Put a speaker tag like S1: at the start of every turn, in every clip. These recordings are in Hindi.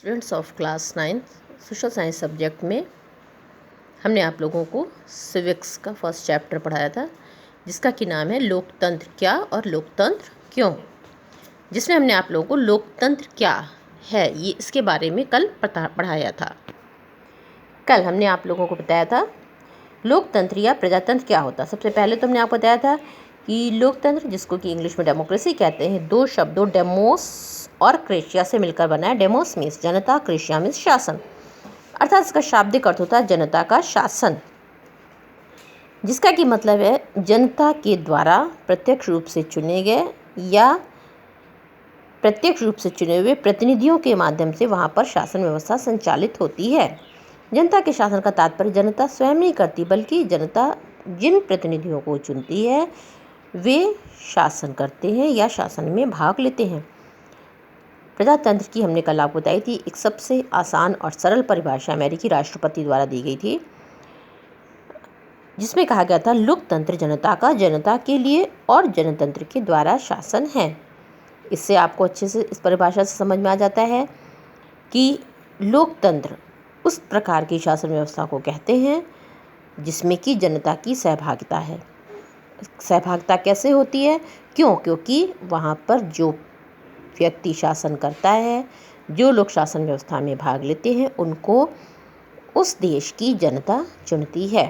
S1: Students of class 9 social science subject में हमने आप लोगों को सिविक्स का फर्स्ट चैप्टर पढ़ाया था, जिसका कि नाम है लोकतंत्र क्या और लोकतंत्र क्यों, जिसमें हमने आप लोगों को लोकतंत्र क्या है ये इसके बारे में कल पढ़ाया था। कल हमने आप लोगों को बताया था लोकतंत्र या प्रजातंत्र क्या होता। सबसे पहले तो हमने आपको बताया था कि लोकतंत्र, जिसको कि इंग्लिश में डेमोक्रेसी कहते हैं, दो शब्दों डेमोस और क्रेशिया से मिलकर बना है। डेमोस मीन्स जनता, क्रेशिया मीन्स शासन, अर्थात इसका शाब्दिक अर्थ होता है जनता का शासन, जिसका कि मतलब है जनता के द्वारा प्रत्यक्ष रूप से चुने गए या प्रत्यक्ष रूप से चुने हुए प्रतिनिधियों के माध्यम से वहाँ पर शासन व्यवस्था संचालित होती है। जनता के शासन का तात्पर्य जनता स्वयं नहीं करती, बल्कि जनता जिन प्रतिनिधियों को चुनती है वे शासन करते हैं या शासन में भाग लेते हैं। प्रजातंत्र की हमने कल आपको बताई थी एक सबसे आसान और सरल परिभाषा अमेरिकी राष्ट्रपति द्वारा दी गई थी, जिसमें कहा गया था लोकतंत्र जनता का जनता के लिए और जनतंत्र के द्वारा शासन है। इससे आपको अच्छे से इस परिभाषा से समझ में आ जाता है कि लोकतंत्र उस प्रकार की शासन व्यवस्था को कहते हैं जिसमें कि जनता की सहभागिता है। सहभागिता कैसे होती है? क्योंकि वहाँ पर जो व्यक्ति शासन करता है, जो लोग शासन व्यवस्था में भाग लेते हैं, उनको उस देश की जनता चुनती है।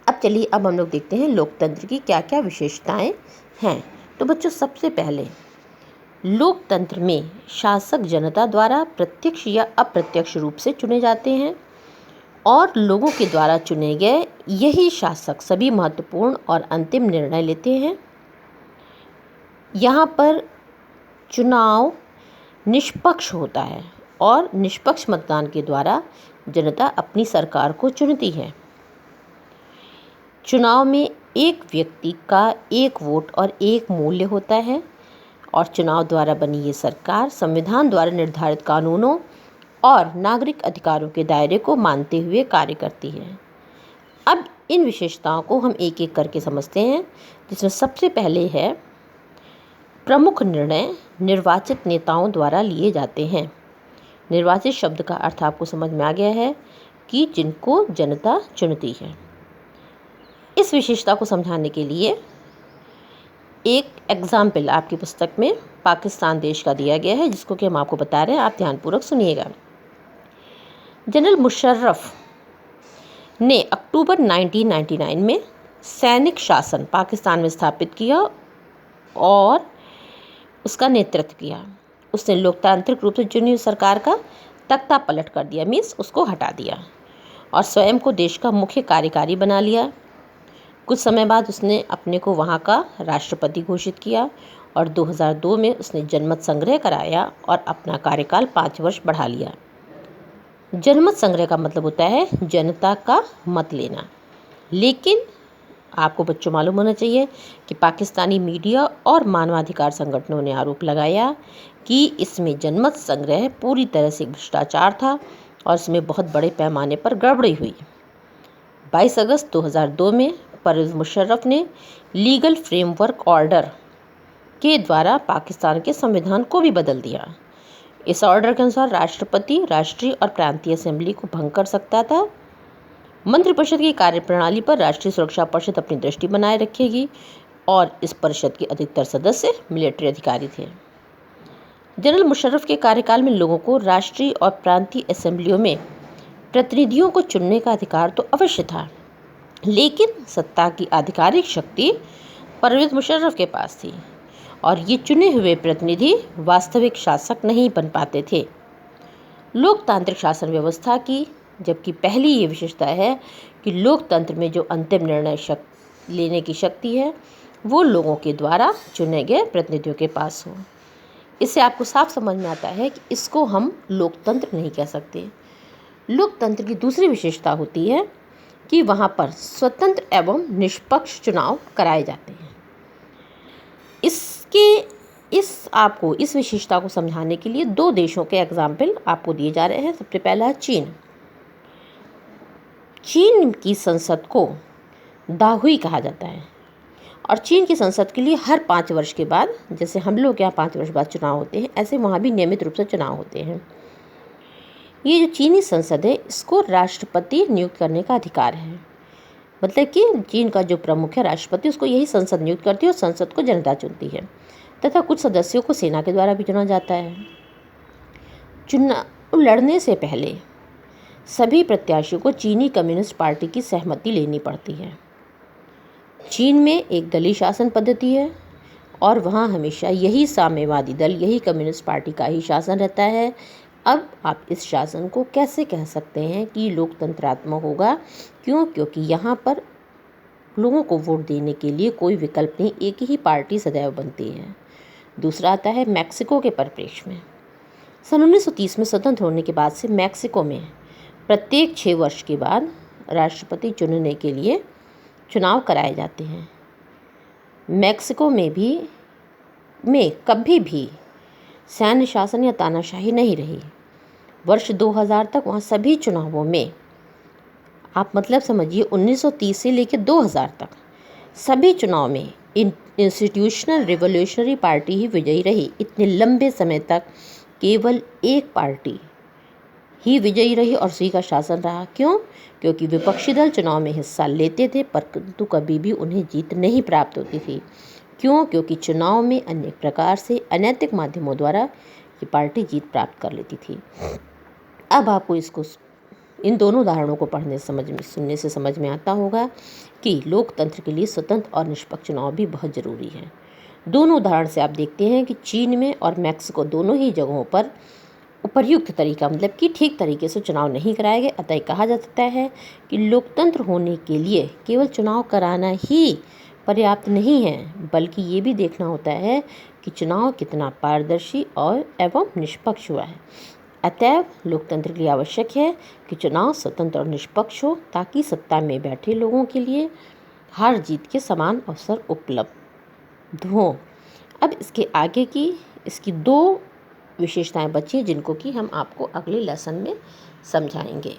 S1: अब हम लोग देखते हैं लोकतंत्र की क्या क्या विशेषताएं हैं। तो बच्चों, सबसे पहले लोकतंत्र में शासक जनता द्वारा प्रत्यक्ष या अप्रत्यक्ष रूप से चुने जाते हैं और लोगों के द्वारा चुने गए यही शासक सभी महत्वपूर्ण और अंतिम निर्णय लेते हैं। यहाँ पर चुनाव निष्पक्ष होता है और निष्पक्ष मतदान के द्वारा जनता अपनी सरकार को चुनती है। चुनाव में एक व्यक्ति का एक वोट और एक मूल्य होता है और चुनाव द्वारा बनी ये सरकार संविधान द्वारा निर्धारित कानूनों और नागरिक अधिकारों के दायरे को मानते हुए कार्य करती है। अब इन विशेषताओं को हम एक एक करके समझते हैं, जिसमें सबसे पहले है प्रमुख निर्णय निर्वाचित नेताओं द्वारा लिए जाते हैं। निर्वाचित शब्द का अर्थ आपको समझ में आ गया है कि जिनको जनता चुनती है। इस विशेषता को समझाने के लिए एक एग्जाम्पल आपकी पुस्तक में पाकिस्तान देश का दिया गया है, जिसको कि हम आपको बता रहे हैं। आप ध्यानपूर्वक सुनिएगा। जनरल मुशर्रफ ने अक्टूबर 1999 में सैनिक शासन पाकिस्तान में स्थापित किया और उसका नेतृत्व किया। उसने लोकतांत्रिक रूप से चुनी हुई सरकार का तख्ता पलट कर दिया, मीन्स उसको हटा दिया, और स्वयं को देश का मुख्य कार्यकारी बना लिया। कुछ समय बाद उसने अपने को वहाँ का राष्ट्रपति घोषित किया और 2002 में उसने जनमत संग्रह कराया और अपना कार्यकाल 5 वर्ष बढ़ा लिया। जनमत संग्रह का मतलब होता है जनता का मत लेना। लेकिन आपको बच्चों मालूम होना चाहिए कि पाकिस्तानी मीडिया और मानवाधिकार संगठनों ने आरोप लगाया कि इसमें जनमत संग्रह पूरी तरह से भ्रष्टाचार था और इसमें बहुत बड़े पैमाने पर गड़बड़ी हुई। 22 अगस्त 2002 में परवेज़ मुशर्रफ ने लीगल फ्रेमवर्क ऑर्डर के द्वारा पाकिस्तान के संविधान को भी बदल दिया। इस ऑर्डर के अनुसार राष्ट्रपति राष्ट्रीय और प्रांतीय असेंबली को भंग कर सकता था। मंत्रिपरिषद की कार्यप्रणाली पर राष्ट्रीय सुरक्षा परिषद अपनी दृष्टि बनाए रखेगी और इस परिषद के अधिकतर सदस्य मिलिट्री अधिकारी थे। जनरल मुशर्रफ के कार्यकाल में लोगों को राष्ट्रीय और प्रांतीय असेंबलियों में प्रतिनिधियों को चुनने का अधिकार तो अवश्य था, लेकिन सत्ता की आधिकारिक शक्ति परवेज़ मुशर्रफ के पास थी और ये चुने हुए प्रतिनिधि वास्तविक शासक नहीं बन पाते थे। लोकतांत्रिक शासन व्यवस्था की जबकि पहली ये विशेषता है कि लोकतंत्र में जो अंतिम निर्णय लेने की शक्ति है वो लोगों के द्वारा चुने गए प्रतिनिधियों के पास हो। इससे आपको साफ समझ में आता है कि इसको हम लोकतंत्र नहीं कह सकते। लोकतंत्र की दूसरी विशेषता होती है कि वहाँ पर स्वतंत्र एवं निष्पक्ष चुनाव कराए जाते हैं। आपको इस विशेषता को समझाने के लिए 2 देशों के एग्जाम्पल आपको दिए जा रहे हैं। सबसे पहला है चीन। चीन की संसद को दाहुई कहा जाता है और चीन की संसद के लिए हर 5 वर्ष के बाद, जैसे हम लोग यहाँ 5 वर्ष बाद चुनाव होते हैं, ऐसे वहाँ भी नियमित रूप से चुनाव होते हैं। ये जो चीनी संसद है इसको राष्ट्रपति नियुक्त करने का अधिकार है। मतलब कि चीन का जो प्रमुख है राष्ट्रपति, उसको यही संसद नियुक्त करती है और संसद को जनता चुनती है तथा कुछ सदस्यों को सेना के द्वारा भी चुना जाता है। चुनाव लड़ने से पहले सभी प्रत्याशियों को चीनी कम्युनिस्ट पार्टी की सहमति लेनी पड़ती है। चीन में एक दलीय शासन पद्धति है और वहाँ हमेशा यही साम्यवादी दल, यही कम्युनिस्ट पार्टी का ही शासन रहता है। अब आप इस शासन को कैसे कह सकते हैं कि लोकतंत्रात्मक होगा? क्योंकि यहाँ पर लोगों को वोट देने के लिए कोई विकल्प नहीं, एक ही पार्टी सदैव बनती है। दूसरा आता है मैक्सिको के परिप्रेक्ष्य में। सन 1930 में स्वतंत्र होने के बाद से मैक्सिको में प्रत्येक 6 वर्ष के बाद राष्ट्रपति चुनने के लिए चुनाव कराए जाते हैं। मैक्सिको में कभी भी सैन्य शासन या तानाशाही नहीं रही। वर्ष 2000 तक वहाँ सभी चुनावों में, आप मतलब समझिए 1930 से लेकर 2000 तक सभी चुनाव में इंस्टीट्यूशनल रिवोल्यूशनरी पार्टी ही विजयी रही। इतने लंबे समय तक केवल एक पार्टी ही विजयी रही और उसी का शासन रहा। क्यों? क्योंकि विपक्षी दल चुनाव में हिस्सा लेते थे परंतु कभी भी उन्हें जीत नहीं प्राप्त होती थी। क्यों? क्योंकि चुनाव में अनेक प्रकार से अनैतिक माध्यमों द्वारा ये पार्टी जीत प्राप्त कर लेती थी। अब आपको इन दोनों उदाहरणों को सुनने से समझ में आता होगा कि लोकतंत्र के लिए स्वतंत्र और निष्पक्ष चुनाव भी बहुत ज़रूरी है। दोनों उदाहरण से आप देखते हैं कि चीन में और मैक्सिको दोनों ही जगहों पर उपर्युक्त तरीका, मतलब कि ठीक तरीके से चुनाव नहीं कराए गए। अतः कहा जा सकता है कि लोकतंत्र होने के लिए केवल चुनाव कराना ही पर्याप्त नहीं है, बल्कि ये भी देखना होता है कि चुनाव कितना पारदर्शी और एवं निष्पक्ष हुआ है। अतएव लोकतंत्र के लिए आवश्यक है कि चुनाव स्वतंत्र और निष्पक्ष हो ताकि सत्ता में बैठे लोगों के लिए हार जीत के समान अवसर उपलब्ध हों। अब इसके आगे की इसकी 2 विशेषताएं बची हैं जिनको कि हम आपको अगले लेसन में समझाएंगे।